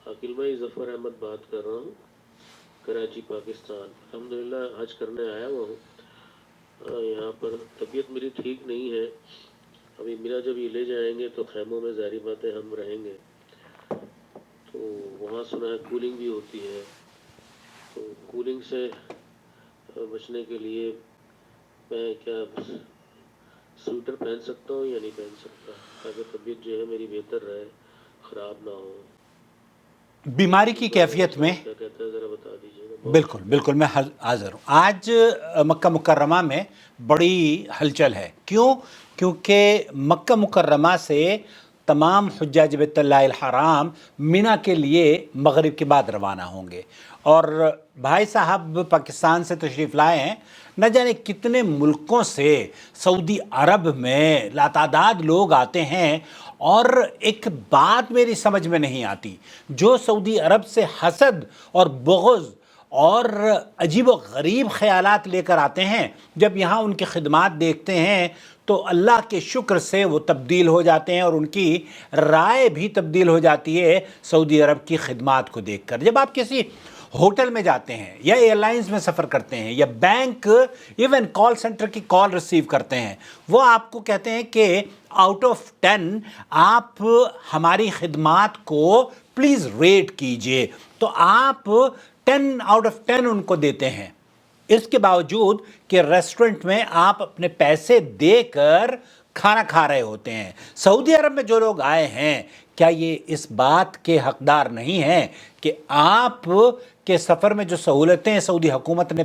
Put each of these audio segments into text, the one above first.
عاقل بھائی ظفر احمد بات کر رہا ہوں، کراچی پاکستان۔ الحمدللہ حج کرنے آیا ہوا ہوں۔ یہاں پر طبیعت میری ٹھیک نہیں ہے، ابھی میرا جب یہ لے جائیں گے تو خیموں میں ظاہری بات ہے ہم رہیں گے، تو وہاں سنا ہے کولنگ بھی ہوتی ہے، تو کولنگ سے بچنے کے لیے میں کیا سویٹر پہن سکتا ہوں یا نہیں پہن سکتا، تاکہ طبیعت جو ہے میری بہتر رہے، خراب نہ ہو؟ بیماری کی اس بارے میں کیفیت میں اسلام کیا کہتا ہے ذرا بتا دیجیے گا، بہت بالکل شکریہ۔ بالکل میں حاضر ہوں۔ آج مکہ مکرمہ میں بڑی ہلچل ہے۔ کیونکہ مکہ مکرمہ سے تمام حجاج بیت اللہ الحرام مینا کے لیے مغرب کے بعد روانہ ہوں گے، اور بھائی صاحب پاکستان سے تشریف لائے ہیں، نہ جانے کتنے ملکوں سے سعودی عرب میں لاتعداد لوگ آتے ہیں، اور ایک بات میری سمجھ میں نہیں آتی، جو سعودی عرب سے حسد اور بغض اور عجیب و غریب خیالات لے کر آتے ہیں، جب یہاں ان کی خدمات دیکھتے ہیں تو اللہ کے شکر سے وہ تبدیل ہو جاتے ہیں، اور ان کی رائے بھی تبدیل ہو جاتی ہے سعودی عرب کی خدمات کو دیکھ کر۔ جب آپ کسی ہوٹل میں جاتے ہیں یا ایئر لائنز میں سفر کرتے ہیں یا بینک ایون کال سنٹر کی کال ریسیو کرتے ہیں، وہ آپ کو کہتے ہیں کہ آؤٹ آف 10 آپ ہماری خدمات کو پلیز ریٹ کیجئے، تو آپ 10 آؤٹ آف 10 ان کو دیتے ہیں، اس کے باوجود کہ ریسٹورنٹ میں آپ اپنے پیسے دے کر کھانا کھا رہے ہوتے ہیں۔ سعودی عرب میں جو لوگ آئے ہیں، کیا یہ اس بات کے حقدار نہیں ہیں کہ آپ کے سفر میں جو سہولتیں سعودی حکومت نے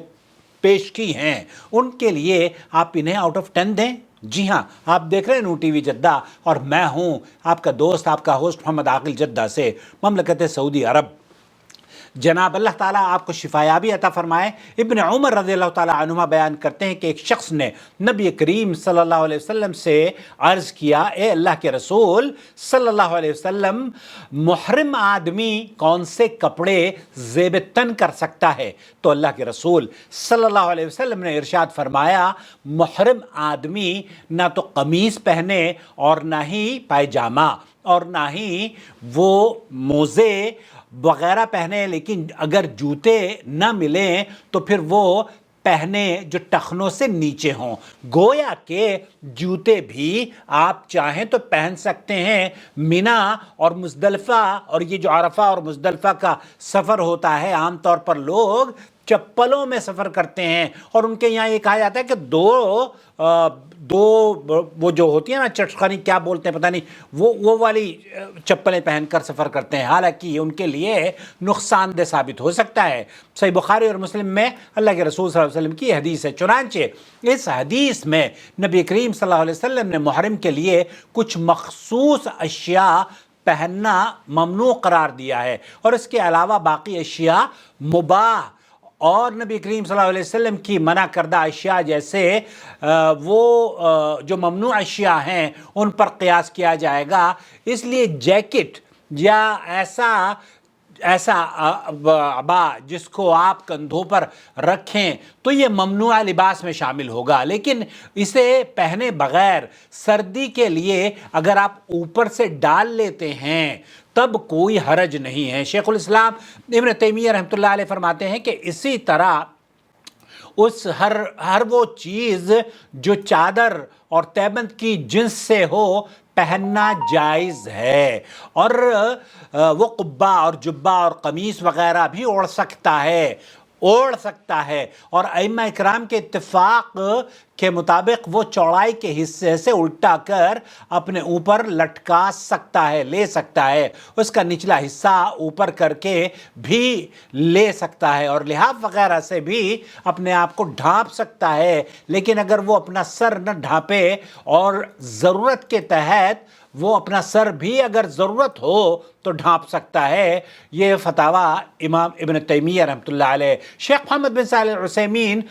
پیش کی ہیں ان کے لیے آپ انہیں آؤٹ آف 10 دیں؟ جی ہاں، آپ دیکھ رہے ہیں نو ٹی وی جدہ، اور میں ہوں آپ کا دوست، آپ کا ہوسٹ محمد عاقل، جدہ سے، مملکت سعودی عرب۔ جناب اللہ تعالیٰ آپ کو شفایابی عطا فرمائے۔ ابن عمر رضی اللہ تعالیٰ عنہما بیان کرتے ہیں کہ ایک شخص نے نبی کریم صلی اللہ علیہ وسلم سے عرض کیا، اے اللہ کے رسول صلی اللہ علیہ وسلم، محرم آدمی کون سے کپڑے زیب تن کر سکتا ہے؟ تو اللہ کے رسول صلی اللہ علیہ وسلم نے ارشاد فرمایا، محرم آدمی نہ تو قمیص پہنے اور نہ ہی پائجامہ اور نہ ہی وہ موزے وغیرہ پہنے، لیکن اگر جوتے نہ ملیں تو پھر وہ پہنے جو ٹخنوں سے نیچے ہوں۔ گویا کہ جوتے بھی آپ چاہیں تو پہن سکتے ہیں۔ مینا اور مزدلفہ، اور یہ جو عرفہ اور مزدلفہ کا سفر ہوتا ہے، عام طور پر لوگ چپلوں میں سفر کرتے ہیں، اور ان کے یہاں یہ کہا جاتا ہے کہ دو وہ جو ہوتی ہیں نا چٹخانی کیا بولتے ہیں پتہ نہیں، وہ والی چپلیں پہن کر سفر کرتے ہیں، حالانکہ یہ ان کے لیے نقصان دہ ثابت ہو سکتا ہے۔ صحیح بخاری اور مسلم میں اللہ کے رسول صلی اللہ علیہ وسلم کی حدیث ہے۔ چنانچہ اس حدیث میں نبی کریم صلی اللہ علیہ وسلم نے محرم کے لیے کچھ مخصوص اشیاء پہننا ممنوع قرار دیا ہے، اور اس کے علاوہ باقی اشیاء مباح، اور نبی کریم صلی اللہ علیہ وسلم کی منع کردہ اشیاء جیسے وہ جو ممنوع اشیاء ہیں ان پر قیاس کیا جائے گا۔ اس لیے جیکٹ یا ایسا عبا جس کو آپ کندھوں پر رکھیں تو یہ ممنوع لباس میں شامل ہوگا، لیکن اسے پہنے بغیر سردی کے لیے اگر آپ اوپر سے ڈال لیتے ہیں تب کوئی حرج نہیں ہے۔ شیخ الاسلام ابن تیمیہ رحمۃ اللہ علیہ فرماتے ہیں کہ اسی طرح اس ہر وہ چیز جو چادر اور تیبند کی جنس سے ہو پہننا جائز ہے، اور وہ قبہ اور جبہ اور قمیص وغیرہ بھی اوڑھ سکتا ہے، اور ائمہ اکرام کے اتفاق کے مطابق وہ چوڑائی کے حصے سے الٹا کر اپنے اوپر لٹکا سکتا ہے، لے سکتا ہے، اس کا نچلا حصہ اوپر کر کے بھی لے سکتا ہے، اور لحاف وغیرہ سے بھی اپنے آپ کو ڈھانپ سکتا ہے، لیکن اگر وہ اپنا سر نہ ڈھانپے اور ضرورت کے تحت وہ اپنا سر بھی اگر ضرورت ہو تو ڈھانپ سکتا ہے۔ یہ فتاویٰ امام ابن تیمیہ رحمۃ اللہ علیہ۔ شیخ محمد بن صالح العثیمین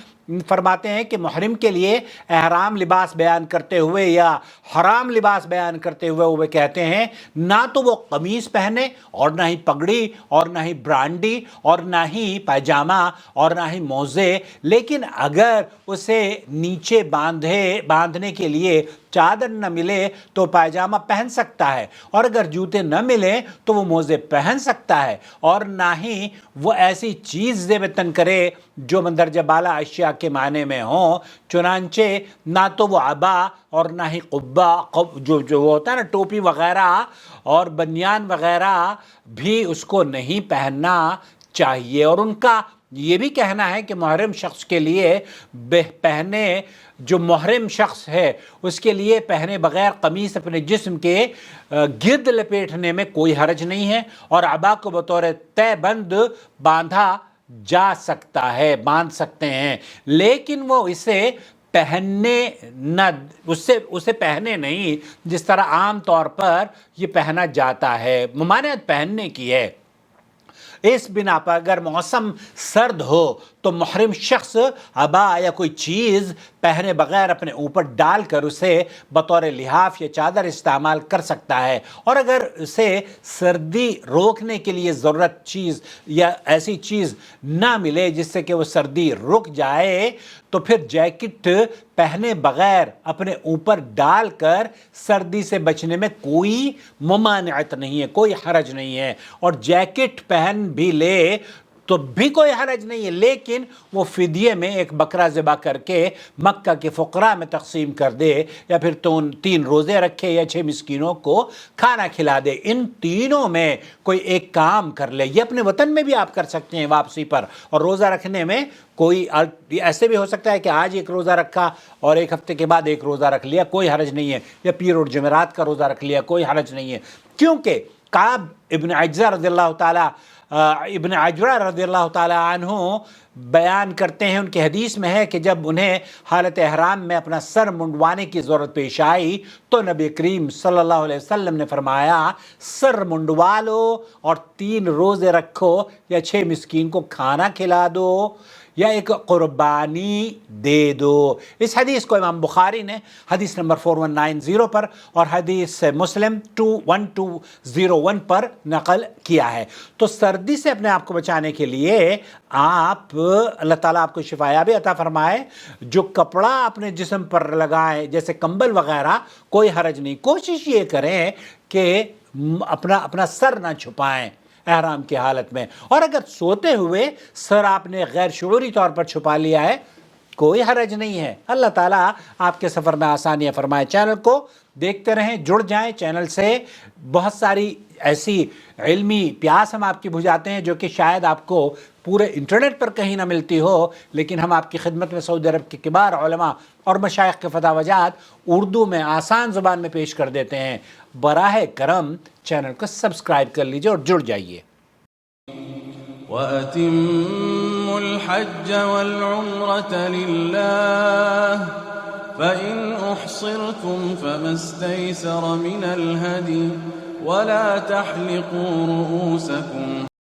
فرماتے ہیں کہ محرم کے لیے احرام لباس بیان کرتے ہوئے یا حرام لباس بیان کرتے ہوئے وہ کہتے ہیں نہ تو وہ قمیص پہنے اور نہ ہی پگڑی اور نہ ہی برانڈی اور نہ ہی پائجامہ اور نہ ہی موزے، لیکن اگر اسے نیچے باندھنے کے لیے چادر نہ ملے تو پائجامہ پہن سکتا ہے، اور اگر جوتے نہ ملیں تو وہ موزے پہن سکتا ہے، اور نہ ہی وہ ایسی چیز زیب تن کرے جو مندرجہ بالا اشیاء کے معنی میں ہوں، چنانچہ نہ تو وہ عبا اور نہ ہی قبا جو ہوتا ہے نا ٹوپی وغیرہ اور بنیان وغیرہ بھی اس کو نہیں پہننا چاہیے۔ اور ان کا یہ بھی کہنا ہے کہ محرم شخص کے لیے جو محرم شخص ہے اس کے لیے پہنے بغیر قمیص اپنے جسم کے گرد لپیٹنے میں کوئی حرج نہیں ہے، اور عبا کو بطور طے بند باندھا جا سکتا ہے، باندھ سکتے ہیں، لیکن وہ اسے پہنے نہیں جس طرح عام طور پر یہ پہنا جاتا ہے۔ ممانعت پہننے کی ہے۔ اس بنا پر اگر موسم سرد ہو تو محرم شخص عبا یا کوئی چیز پہنے بغیر اپنے اوپر ڈال کر اسے بطور لحاف یا چادر استعمال کر سکتا ہے، اور اگر اسے سردی روکنے کے لیے ضرورت چیز یا ایسی چیز نہ ملے جس سے کہ وہ سردی رک جائے تو پھر جیکٹ پہنے بغیر اپنے اوپر ڈال کر سردی سے بچنے میں کوئی ممانعت نہیں ہے، کوئی حرج نہیں ہے، اور جیکٹ پہن بھی لے تو بھی کوئی حرج نہیں ہے، لیکن وہ فدیے میں ایک بکرا ذبح کر کے مکہ کے فقراء میں تقسیم کر دے، یا پھر 3 روزے رکھے یا 6 مسکینوں کو کھانا کھلا دے۔ ان تینوں میں کوئی ایک کام کر لے۔ یہ اپنے وطن میں بھی آپ کر سکتے ہیں واپسی پر، اور روزہ رکھنے میں کوئی ایسے بھی ہو سکتا ہے کہ آج ایک روزہ رکھا اور ایک ہفتے کے بعد ایک روزہ رکھ لیا، کوئی حرج نہیں ہے، یا پیر اور جمعرات کا روزہ رکھ لیا، کوئی حرج نہیں ہے، کیونکہ کعب ابن عجرہ رضی اللہ تعالی عنہ بیان کرتے ہیں، ان کی حدیث میں ہے کہ جب انہیں حالت احرام میں اپنا سر منڈوانے کی ضرورت پیش آئی تو نبی کریم صلی اللہ علیہ وسلم نے فرمایا سر منڈوا لو اور 3 روزے رکھو یا 6 مسکین کو کھانا کھلا دو یا ایک قربانی دے دو۔ اس حدیث کو امام بخاری نے حدیث نمبر 4190 پر اور حدیث مسلم 21201 پر نقل کیا ہے۔ تو سردی سے اپنے آپ کو بچانے کے لیے آپ اللہ تعالیٰ آپ کو شفایابی عطا فرمائے، جو کپڑا اپنے جسم پر لگائیں جیسے کمبل وغیرہ کوئی حرج نہیں، کوشش یہ کریں کہ اپنا سر نہ چھپائیں احرام کی حالت میں، اور اگر سوتے ہوئے سر آپ نے غیر شعوری طور پر چھپا لیا ہے کوئی حرج نہیں ہے۔ اللہ تعالیٰ آپ کے سفر میں آسانیاں فرمائے۔ چینل کو دیکھتے رہیں، جڑ جائیں چینل سے، بہت ساری ایسی علمی پیاس ہم آپ کی بجھاتے ہیں جو کہ شاید آپ کو پورے انٹرنیٹ پر کہیں نہ ملتی ہو، لیکن ہم آپ کی خدمت میں سعودی عرب کے کبار علماء اور مشائخ کے فتاوی وجات اردو میں آسان زبان میں پیش کر دیتے ہیں۔ براہ کرم چینل کو سبسکرائب کر لیجئے اور جڑ جائیے۔ وَأَتِمُّوا الْحَجَّ وَالْعُمْرَةَ لِلَّهِ فَإِنْ أُحْصِرْتُمْ فَمَا اسْتَيْسَرَ مِنَ الْهَدْيِ وَلَا تَحْلِقُوا رُؤُوسَكُمْ